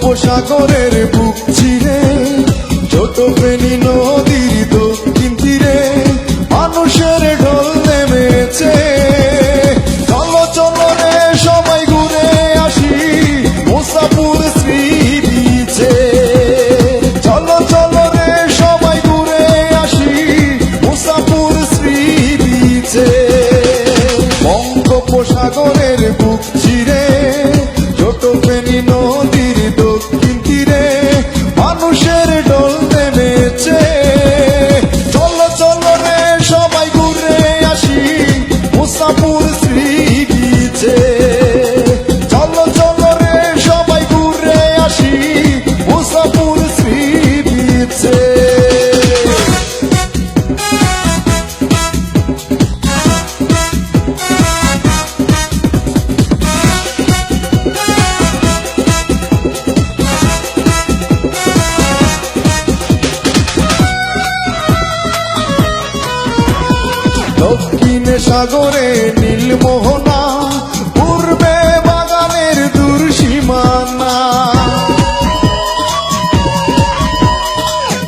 বঙ্গোপসাগরের বুক চিরে ছোট ফেনী নদীর দক্ষিণ তীরে মানুষের ঢল নেমেছে। চলো চলো রে সবাই ঘুরে আসি মুসাপুর শ্রী বিচে। চলো চলো রে সবাই ঘুরে আসি মুসাপুর শ্রী বিচে। বঙ্গোপসাগরের বুক চিরে ছোট ফেনী নদীর দক্ষিণ তীরে মানুষের ঢল নেমেছে। চলো চলো রে সবাই ঘুরে আসি মুসাপুর শ্রী বিচে। চলো চলো রে সবাই ঘুরে আসি মুসাপুর শ্রী বিচে। দক্ষিণে সাগরে নীলমোহনা পূর্বে বাগানের দূর সীমানা।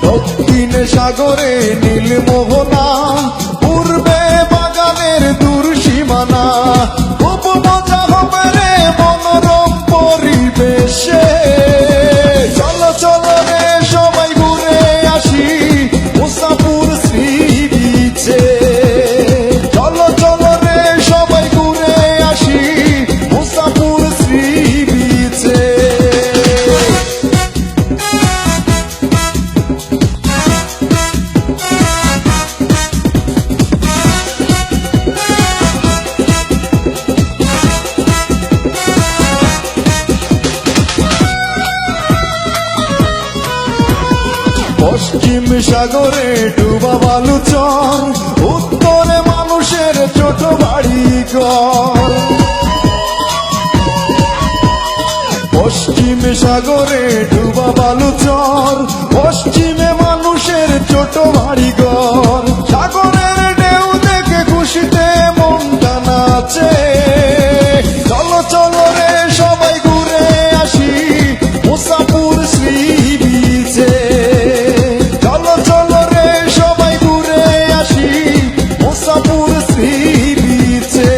দক্ষিণে সাগরে নীলমোহনা পূর্বে বাগানের দূর সীমানা। খুব মজা হবে রে মনোরম পরিবেশে। চলো চলো রে সবাই ঘুরে আসি মুসাপুর শ্রী বিচে। চলো চলো রে সবাই ঘুরে আসি মুসাপুর শ্রী বিচে। পশ্চিম সাগরে ডুবা বালুচর উত্তরে মানুষের ছোট বাড়ি ঘর। পশ্চিম সাগরে ডুবা বালুচর পশ্চিমে মানুষের ছোট বাড়ি ঘর। সাগরের ঢেউ দেখে খুশিতে মনটা নাচে। চলো চলো রে সবাই ঘুরে আসি মুসাপুর শ্রী বিচে। চলো চলো রে সবাই ঘুরে আসি মুসাপুর শ্রী বিচে।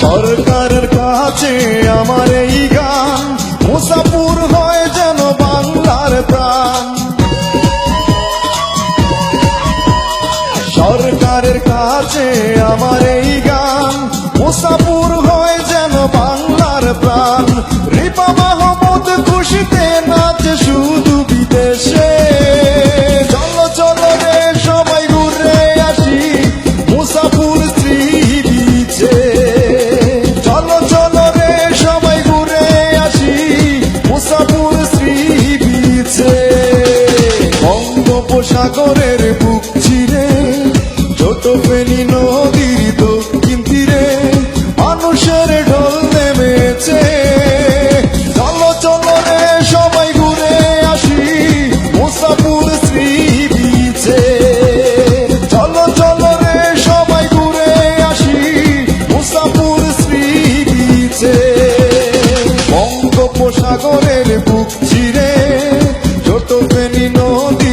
সরকারের কাছে আমার এই গান মুসাপুর হয় যেন বাংলার প্রাণ। সরকারের কাছে আমার এই গান মুসাপুর হয় যেন বাংলার প্রাণ। রিপা মাহমুদ খুশিতে নাচে শুধু বিদেশে। চলো চলো রে সবাই ঘুরে আসি মুসাপুর শ্রী বিচে। চলো চলো রে সবাই ঘুরে আসি মুসাপুর শ্রী বিচে। বঙ্গোপসাগরের বুক চিরে ছোট ফেনী নদীর দক্ষিণ তীরে মানুষের ঢল নেমেছে। চলো চলো রে সবাই ঘুরে আসি মুসাপুর শ্রী বিচে। চলো চলো রে সবাই ঘুরে আসি মুসাপুর শ্রী বিচে। বঙ্গোপসাগরের বুক চিরে ছোট ফেনী নদী